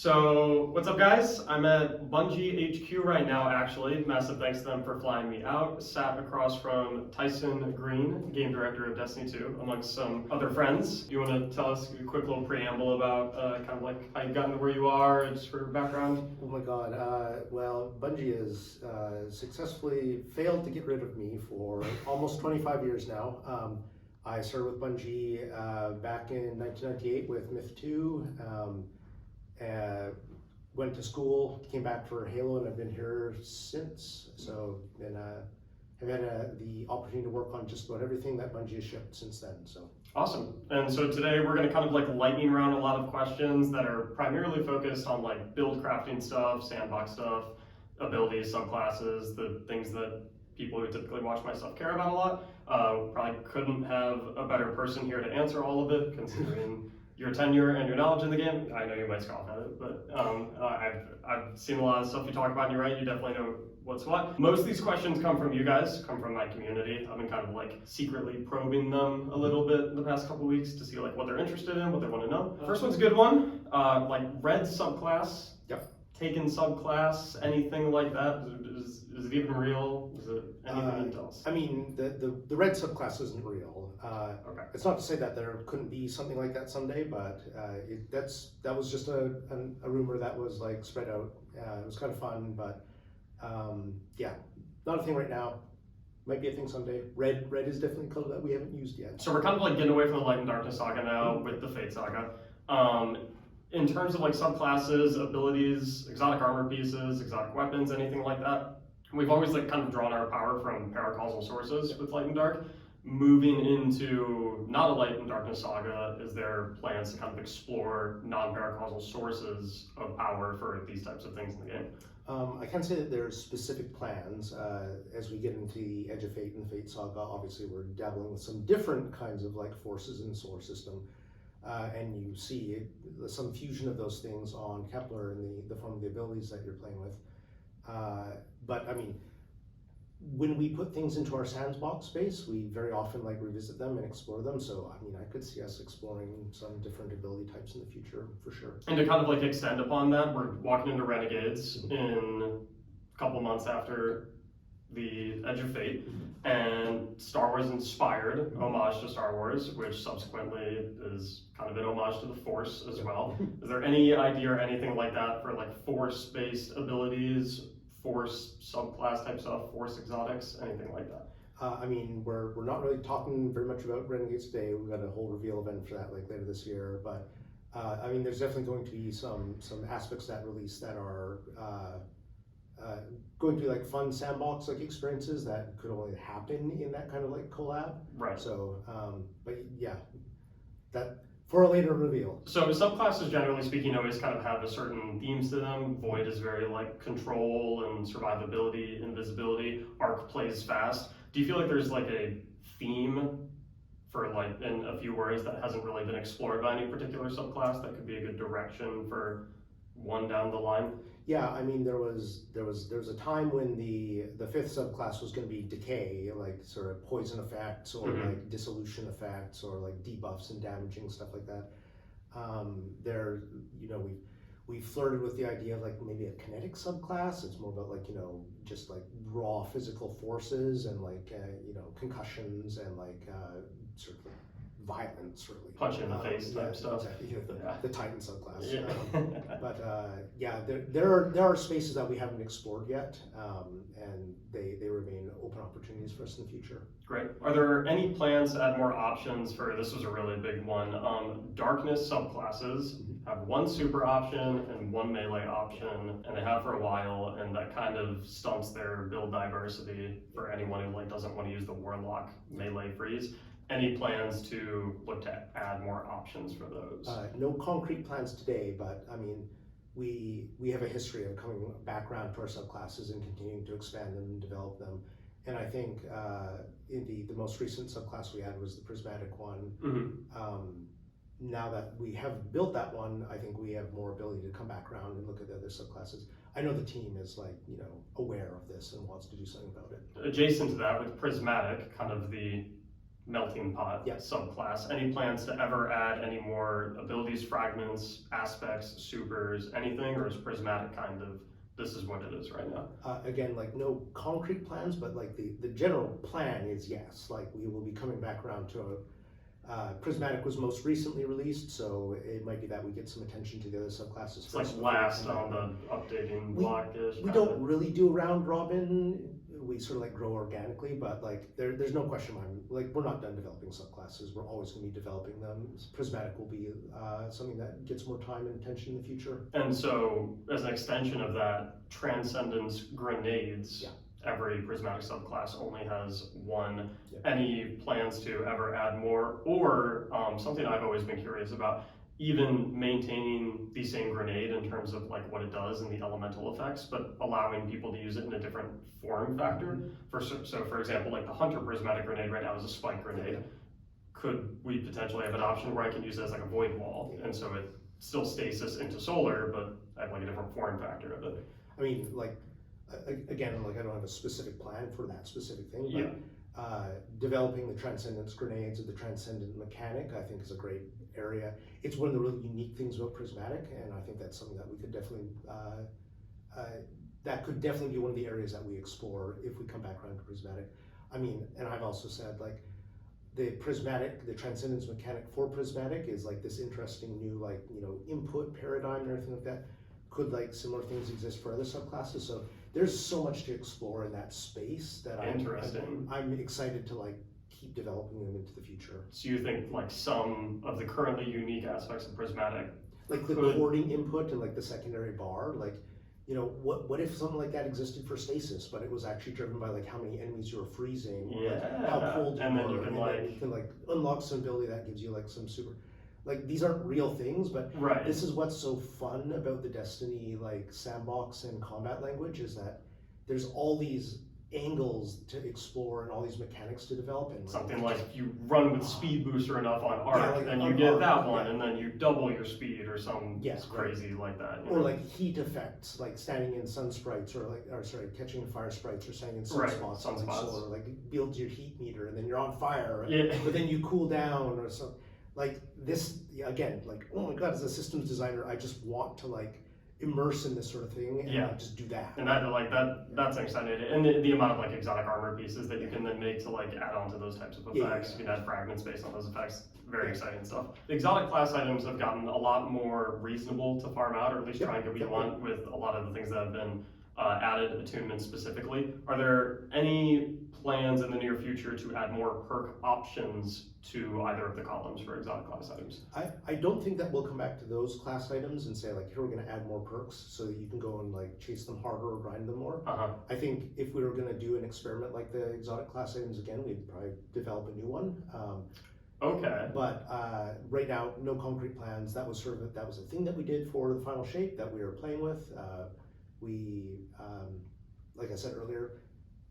So, what's up guys? I'm at Bungie HQ right now actually. Massive thanks to them for flying me out. Sat across from Tyson Green, Game Director of Destiny 2, amongst some other friends. You want to tell us a quick little preamble about kind of like how you got into where you are, just for background? Oh my god, well, Bungie has successfully failed to get rid of me for almost 25 years now. I started with Bungie back in 1998 with Myth 2. Went to school, came back for Halo, and I've been here since. So, and I've had the opportunity to work on just about everything that Bungie has shipped since then. So awesome. And so today we're going to kind of like lightning round a lot of questions that are primarily focused on like build crafting stuff, sandbox stuff, abilities, subclasses, the things that people who typically watch my stuff care about a lot. Probably couldn't have a better person here to answer all of it, considering your tenure and your knowledge in the game. I know you might scoff at it, but I've seen a lot of stuff you talk about, and you're right, you definitely know what's what. Most of these questions come from you guys, come from my community. I've been kind of like secretly probing them a little bit in the past couple weeks to see like what they're interested in, what they want to know. First one's a good one, like red subclass. Yep. Taken subclass, anything like that? Is it even real? Is it anything else? I mean, the red subclass isn't real. Okay. It's not to say that there couldn't be something like that someday, but that was just a rumor that was like spread out. It was kind of fun, but yeah, not a thing right now. Might be a thing someday. Red is definitely a color that we haven't used yet. So we're kind of like getting away from the Light and Darkness saga now with the Fate saga. In terms of like subclasses, abilities, exotic armor pieces, exotic weapons, anything like that, we've always like kind of drawn our power from paracausal sources with Light and Dark. Moving into not a Light and Darkness saga, is there plans to kind of explore non-paracausal sources of power for these types of things in the game? I can't say that there's specific plans. As we get into the Edge of Fate and the Fate saga, obviously we're dabbling with some different kinds of like forces in the solar system. And you see some fusion of those things on Kepler in the form of the abilities that you're playing with. But I mean, when we put things into our sandbox space, we very often like revisit them and explore them. So I mean, I could see us exploring some different ability types in the future for sure. And to kind of like extend upon that, we're walking into Renegades in a couple months after the Edge of Fate, and Star Wars inspired homage to Star Wars, which subsequently is kind of an homage to the Force as well. Is there any idea or anything like that for like Force-based abilities, Force subclass type stuff, Force exotics, anything like that? I mean, we're not really talking very much about Renegades today. We've got a whole reveal event for that like later this year, but I mean, there's definitely going to be some aspects of that release that are going to be like fun sandbox like experiences that could only happen in that kind of like collab. Right. So, but yeah, that for a later reveal. So subclasses, generally speaking, always kind of have a certain themes to them. Void is very like control and survivability, invisibility. Arc plays fast. Do you feel like there's like a theme for like in a few words that hasn't really been explored by any particular subclass that could be a good direction for one down the line? Yeah, I mean there was a time when the fifth subclass was going to be decay, like sort of poison effects or like dissolution effects or like debuffs and damaging stuff like that. There, you know, we flirted with the idea of like maybe a kinetic subclass. It's more about like, you know, just like raw physical forces and like you know, concussions and like sort of violence, really. Punch in the face type stuff. Exactly. You know, the Titan subclass. Yeah. But yeah, there are spaces that we haven't explored yet, and they remain open opportunities for us in the future. Great. Are there any plans to add more options for, this was a really big one, darkness subclasses have one super option and one melee option, and they have for a while, and that kind of stunts their build diversity for anyone who like doesn't want to use the warlock melee freeze. Any plans to look to add more options for those? No concrete plans today, but I mean, we have a history of coming back around to our subclasses and continuing to expand them and develop them. And I think in the most recent subclass we had was the Prismatic one. Now that we have built that one, I think we have more ability to come back around and look at the other subclasses. I know the team is like, you know, aware of this and wants to do something about it. Adjacent to that, with Prismatic, kind of the melting pot Yeah. subclass. Any plans to ever add any more abilities, fragments, aspects, supers, anything, or is Prismatic kind of, this is what it is right now? Again, like no concrete plans, but like the general plan is yes, like we will be coming back around to Prismatic was most recently released, so it might be that we get some attention to the other subclasses It's first. like last on the updating block-ish. We don't really do a round robin. We sort of like grow organically, but like there's no question. We're not done developing subclasses. We're always going to be developing them. Prismatic will be something that gets more time and attention in the future. And so, as an extension of that, Transcendence Grenades. Yeah. Every Prismatic subclass only has one. Yep. Any plans to ever add more? Or something I've always been curious about, even maintaining the same grenade in terms of like what it does and the elemental effects, but allowing people to use it in a different form factor. So for example, like the Hunter Prismatic Grenade right now is a spike grenade. Could we potentially have an option where I can use it as like a void wall, and so it still stasis into solar, but I have like a different form factor of it? I mean, like again, like I don't have a specific plan for that specific thing, but developing the Transcendence grenades or the Transcendent mechanic, I think is a great area. It's one of the really unique things about Prismatic, and I think that's something that we could definitely, that could definitely be one of the areas that we explore if we come back around to Prismatic. I mean, and I've also said like the Prismatic, the Transcendence mechanic for Prismatic is like this interesting new like, you know, input paradigm and everything like that. Could like similar things exist for other subclasses? So there's so much to explore in that space that I'm excited to like keep developing them into the future. So you think like some of the currently unique aspects of Prismatic, like the cording input and like the secondary bar, like, you know, what if something like that existed for stasis, but it was actually driven by like how many enemies you were freezing, like how cold you and were, then you can like unlock some ability that gives you like some super. Like these aren't real things, but this is what's so fun about the Destiny like sandbox and combat language is that there's all these angles to explore and all these mechanics to develop. And something like if you run with speed booster enough on arc, then you get that one, and then you double your speed or some crazy like that. Or like heat effects, like standing in sun sprites, or catching fire sprites, or standing in sunspots, solar, like builds your heat meter, and then you're on fire, but then you cool down or something. Like this, again, like, oh my god, as a systems designer, I just want to like immerse in this sort of thing and like, just do that. And that like that's exciting. And the amount of like exotic armor pieces that you can then make to like add on to those types of effects. You can add fragments based on those effects. Very exciting stuff. The exotic class items have gotten a lot more reasonable to farm out, or at least try and get what you want with a lot of the things that have been added, attunements specifically. Are there any plans in the near future to add more perk options to either of the columns for exotic class items? I don't think that we'll come back to those class items and say like, here we're going to add more perks so that you can go and like chase them harder or grind them more. I think if we were going to do an experiment like the exotic class items again, we'd probably develop a new one. But right now, no concrete plans. That was that was a thing that we did for the final shape that we were playing with. Like I said earlier,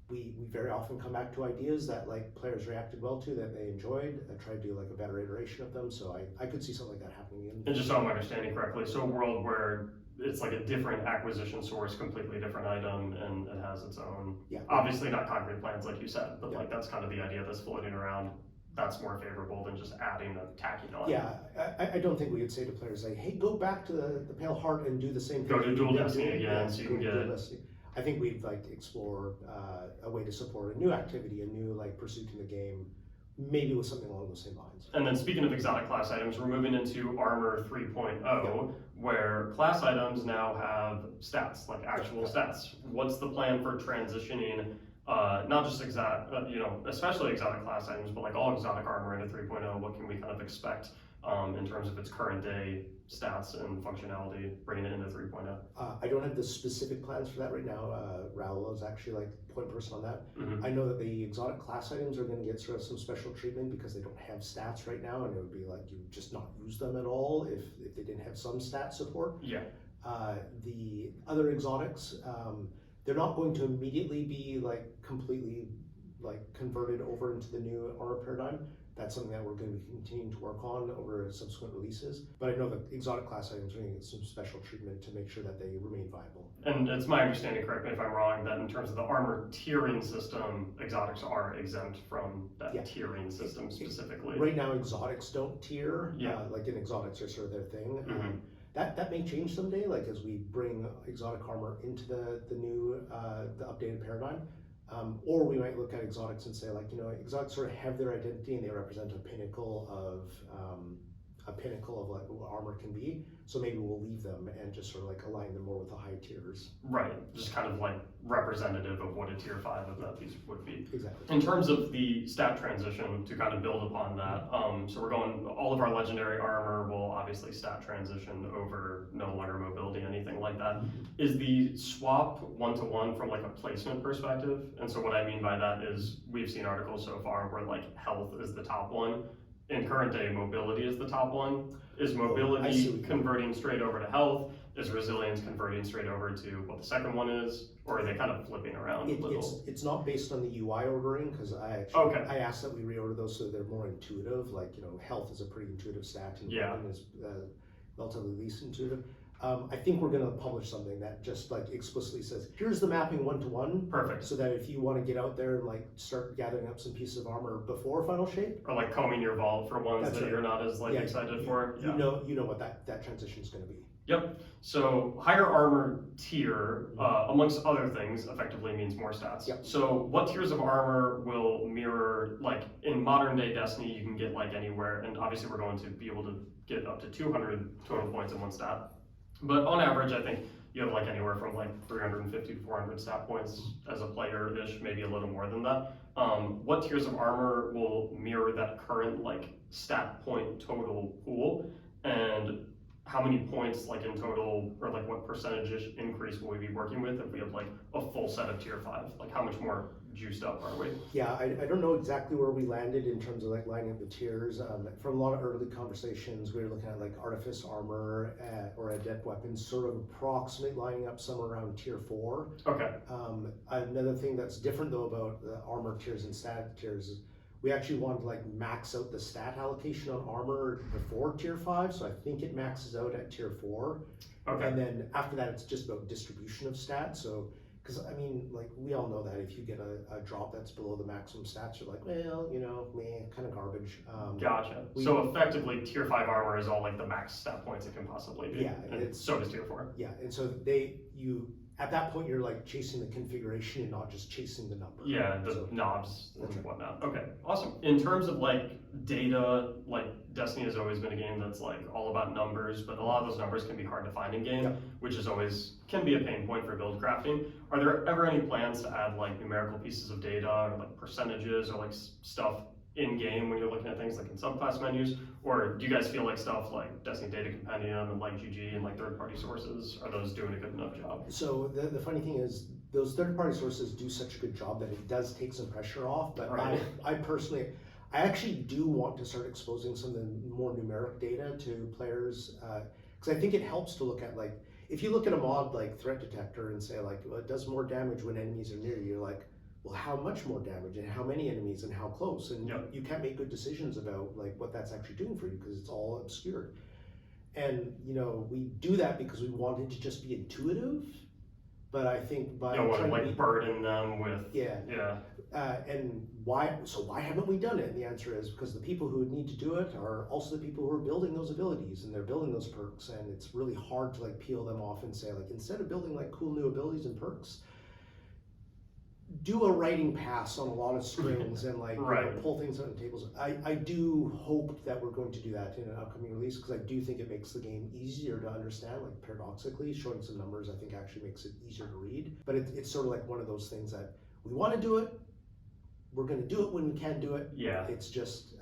we very often come back to ideas that like players reacted well to, that they enjoyed, and try to do like a better iteration of them. So I could see something like that happening again. And just so I'm understanding correctly, so a world where it's like a different acquisition source, completely different item, and it has its own, obviously not concrete plans like you said, but like that's kind of the idea that's floating around. That's more favorable than just adding and tacking on. Yeah, I don't think we would say to players like, hey, go back to the Pale Heart and do the same thing. Go to Dual Destiny again, so you can get it. I think we'd like to explore a way to support a new activity, a new like pursuit in the game, maybe with something along those same lines. And then speaking of exotic class items, we're moving into Armor 3.0, where class items now have stats, like actual stats. What's the plan for transitioning, not just especially exotic class items, but like all exotic armor into 3.0? What can we kind of expect in terms of its current day stats and functionality, bringing it into 3.0? I don't have the specific plans for that right now. Raul is actually like point person on that. I know that the exotic class items are going to get sort of some special treatment because they don't have stats right now, and it would be like you would just not use them at all if they didn't have some stat support. The other exotics, they're not going to immediately be like completely like converted over into the new armor paradigm. that's something that we're going to be continuing to work on over subsequent releases. But I know that exotic class items are going to get some special treatment to make sure that they remain viable. And it's my understanding, correct me if I'm wrong, that in terms of the armor tiering system, exotics are exempt from that tiering system specifically. Right now, exotics don't tier. Yeah. Like in exotics are sort of their thing. Mm-hmm. That may change someday, like as we bring exotic armor into the new, the updated paradigm. Or we might look at exotics and say, like, you know, exotics sort of have their identity and they represent a pinnacle of like what armor can be. So maybe we'll leave them and just sort of like align them more with the high tiers. Right, just kind of like representative of what a tier 5 of that piece would be. Exactly. In terms of the stat transition, to kind of build upon that, so we're going, all of our legendary armor will obviously stat transition over, no longer mobility, anything like that. Is the swap one-to-one from like a placement perspective? And so what I mean by that is, we've seen articles so far where like health is the top one. In current day, mobility is the top one. Is mobility converting straight over to health? Is resilience converting straight over to what the second one is? Or are they kind of flipping around a little? It's not based on the UI ordering, because I asked that we reorder those so they're more intuitive. Like, you know, health is a pretty intuitive stat, and is relatively least intuitive. I think we're going to publish something that just like explicitly says, here's the mapping one-to-one. Perfect. So that if you want to get out there and like start gathering up some pieces of armor before final shape. Or like combing your vault for ones that you're not as like excited for. You know what that transition is going to be. Yep. So higher armor tier, amongst other things, effectively means more stats. Yep. So what tiers of armor will mirror, like in modern day Destiny, you can get like anywhere, and obviously we're going to be able to get up to 200 total points in one stat. But on average, I think you have like anywhere from like 350 to 400 stat points as a player-ish, maybe a little more than that. What tiers of armor will mirror that current like stat point total pool, and how many points like in total, or like what percentage increase will we be working with if we have like a full set of tier 5? Like how much more juiced up are we? Yeah, I don't know exactly where we landed in terms of like lining up the tiers. From a lot of early conversations, we were looking at like artifice armor or adept weapons, sort of approximately lining up somewhere around tier 4. Okay. Another thing that's different though about the armor tiers and stat tiers is we actually want to like max out the stat allocation on armor before tier 5, so I think it maxes out at tier 4. Okay. And then after that, it's just about distribution of stats. So, because I mean, like we all know that if you get a drop that's below the maximum stats, you're like, well, you know, kind of garbage. Gotcha. So effectively, tier 5 armor is all like the max stat points it can possibly be. Yeah, and so does tier 4. Yeah, and so at that point, you're like chasing the configuration and not just chasing the number. Yeah, the knobs and whatnot. Okay, awesome. In terms of like data, like Destiny has always been a game that's like all about numbers, but a lot of those numbers can be hard to find in game, which is always can be a pain point for build crafting. Are there ever any plans to add like numerical pieces of data or like percentages or like stuff in game when you're looking at things like in subclass menus? Or do you guys feel like stuff like Destiny Data Compendium and like GG and like third-party sources, are those doing a good enough job? So the funny thing is those third-party sources do such a good job that it does take some pressure off, but I personally, I actually do want to start exposing some of the more numeric data to players, because I think it helps to look at like, if you look at a mod like Threat Detector and say like, well, it does more damage when enemies are near you, you're like, well, how much more damage and how many enemies and how close? And you can't make good decisions about like what that's actually doing for you because it's all obscured. And you know, we do that because we want it to just be intuitive. But I think by trying to burden them with and why? So why haven't we done it? And the answer is because the people who would need to do it are also the people who are building those abilities and they're building those perks, and it's really hard to like peel them off and say like, instead of building like cool new abilities and perks, do a writing pass on a lot of strings and like you know, pull things out on tables. I do hope that we're going to do that in an upcoming release, because I do think it makes the game easier to understand. Like paradoxically, showing some numbers I think actually makes it easier to read. But it's sort of like one of those things that we want to do it, we're going to do it when we can do it. Yeah. It's just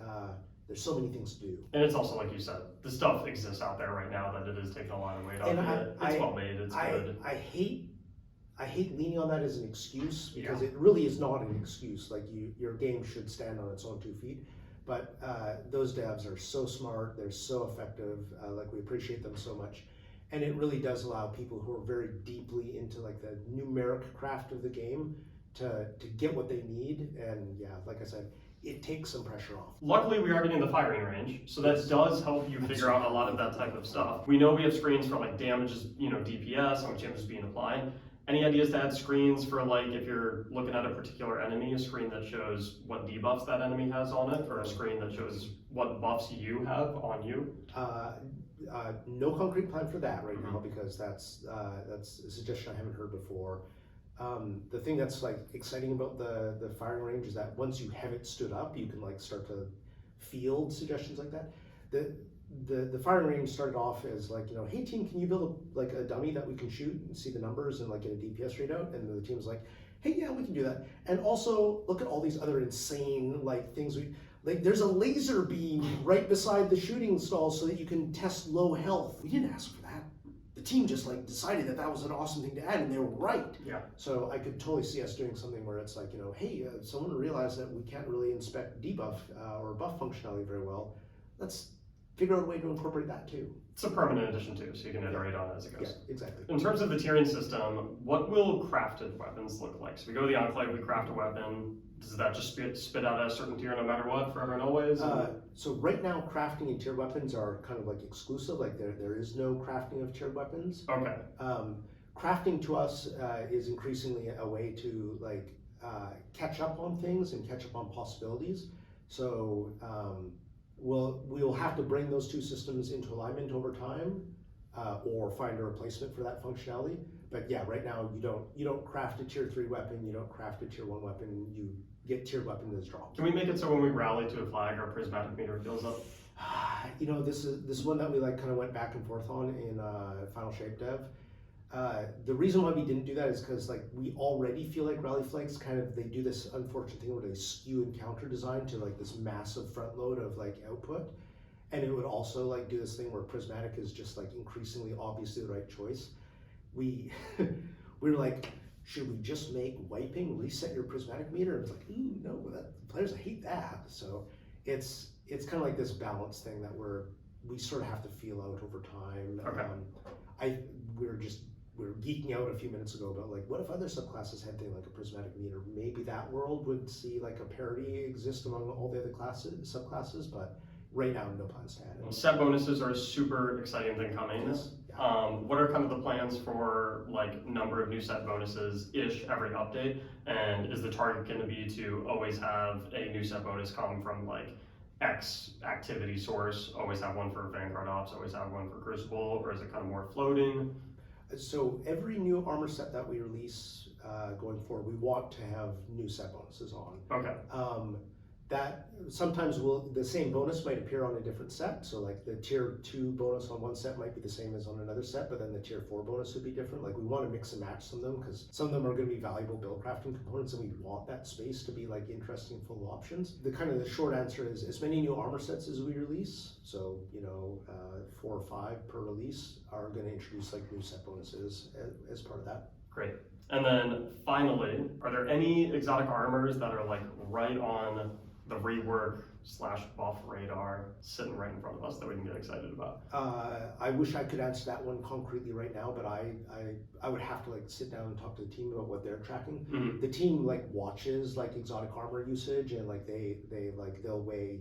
there's so many things to do. And it's also like you said, the stuff exists out there right now that it is taking a lot of weight off it. It's well made. It's good. I hate leaning on that as an excuse, because it really is not an excuse. Like your game should stand on its own 2 feet. But those devs are so smart, they're so effective, like we appreciate them so much. And it really does allow people who are very deeply into like the numeric craft of the game to get what they need. And yeah, like I said, it takes some pressure off. Luckily, we are getting the firing range, so that does help you figure out a lot of that type of stuff. We know we have screens for like damages, DPS, how much damage is being applied. Any ideas to add screens for like if you're looking at a particular enemy, a screen that shows what debuffs that enemy has on it, or a screen that shows what buffs you have on you? No concrete plan for that right now, because that's a suggestion I haven't heard before. The thing that's like exciting about the firing range is that once you have it stood up, you can like start to field suggestions like that. The firing range started off as like, hey team, can you build a dummy that we can shoot and see the numbers and like get a DPS readout? And the team's like, hey, yeah, we can do that. And also look at all these other insane like things like there's a laser beam right beside the shooting stall so that you can test low health. We didn't ask for that. The team just like decided that was an awesome thing to add, and they were right. Yeah. So I could totally see us doing something where it's like, hey, someone realized that we can't really inspect debuff or buff functionality very well. Let's figure out a way to incorporate that too. It's a permanent addition too, so you can iterate on it as it goes. Yeah, exactly. In terms of the tiering system, what will crafted weapons look like? So we go to the Enclave, we craft a weapon. Does that just spit out a certain tier no matter what, forever and always? So right now, crafting and tiered weapons are kind of like exclusive. Like there is no crafting of tiered weapons. Okay. Crafting to us is increasingly a way to like catch up on things and catch up on possibilities. So we'll have to bring those two systems into alignment over time, or find a replacement for that functionality. But yeah, right now you don't craft a tier 3 weapon, you don't craft a tier 1 weapon, you get tiered weapon that's dropped. Can we make it so when we rally to a flag, our prismatic meter fills up? This is one that we like kind of went back and forth on in Final Shape Dev. The reason why we didn't do that is because like we already feel like rally flags they do this unfortunate thing where they skew encounter design to like this massive front load of like output, and it would also like do this thing where prismatic is just like increasingly obviously the right choice. We were like, should we just make wiping reset your prismatic meter? And it's like, ooh, no, players hate that. So it's kind of like this balance thing that we sort of have to feel out over time. Okay. We were geeking out a few minutes ago about like, what if other subclasses had things like a prismatic meter? Maybe that world would see like a parity exist among all the other subclasses, but right now, no plans to add it. Set bonuses are a super exciting thing coming. Yes. What are kind of the plans for like number of new set bonuses-ish every update? And is the target going to be to always have a new set bonus come from like X activity source, always have one for Vanguard Ops, always have one for Crucible, or is it kind of more floating? So every new armor set that we release going forward, we want to have new set bonuses on. Okay. That sometimes the same bonus might appear on a different set. So like the tier 2 bonus on one set might be the same as on another set, but then the tier 4 bonus would be different. Like we want to mix and match some of them because some of them are going to be valuable build crafting components, and we want that space to be like interesting full options. The short answer is as many new armor sets as we release. So 4 or 5 per release are going to introduce like new set bonuses as part of that. Great. And then finally, are there any exotic armors that are like right on the rework / buff radar sitting right in front of us that we can get excited about? I wish I could answer that one concretely right now, but I would have to like sit down and talk to the team about what they're tracking. Mm-hmm. The team like watches like exotic armor usage, and like they'll weigh,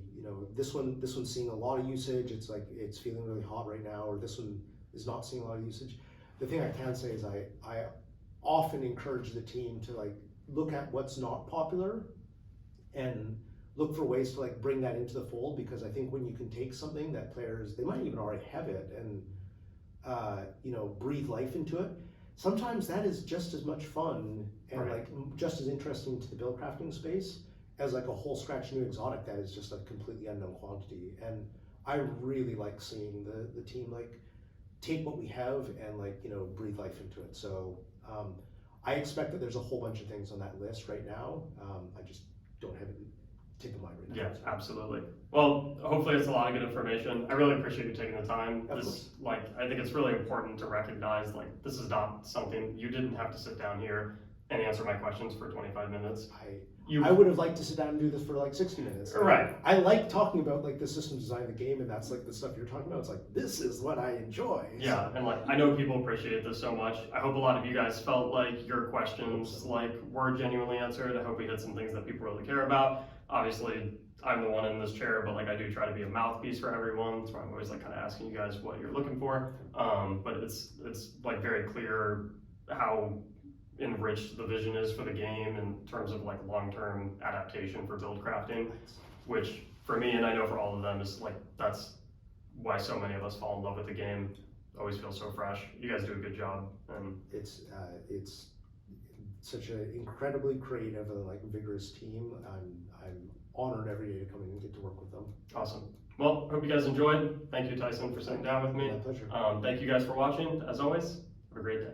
this one's seeing a lot of usage, it's feeling really hot right now, or this one is not seeing a lot of usage. The thing I can say is I often encourage the team to like look at what's not popular and look for ways to like bring that into the fold, because I think when you can take something that players, they might even already have it, and breathe life into it, sometimes that is just as much fun and right. like just as interesting to the build crafting space as like a whole scratch new exotic that is just a completely unknown quantity. And I really like seeing the team like take what we have and like breathe life into it. So I expect that there's a whole bunch of things on that list right now. I just don't have it tip of mind right now. Yeah, absolutely. Well, hopefully it's a lot of good information. I really appreciate you taking the time. I think it's really important to recognize this is not something you didn't have to sit down here and answer my questions for 25 minutes. I would have liked to sit down and do this for like 60 minutes. Right. I like talking about like the system design of the game, and that's like the stuff you're talking about. It's like, this is what I enjoy. Yeah, and I know people appreciate this so much. I hope a lot of you guys felt like your questions were genuinely answered. I hope we hit some things that people really care about. obviously I'm the one in this chair, but like I do try to be a mouthpiece for everyone. That's why I'm always like kind of asking you guys what you're looking for. But it's like very clear how enriched the vision is for the game in terms of like long-term adaptation for build crafting, which for me, and I know for all of them, is like that's why so many of us fall in love with the game. Always feels so fresh. You guys do a good job, and it's such an incredibly creative and like vigorous team. I'm honored every day to come in and get to work with them. Awesome. Well, hope you guys enjoyed. Thank you, Tyson, for sitting down with me. My pleasure. Thank you guys for watching. As always, have a great day.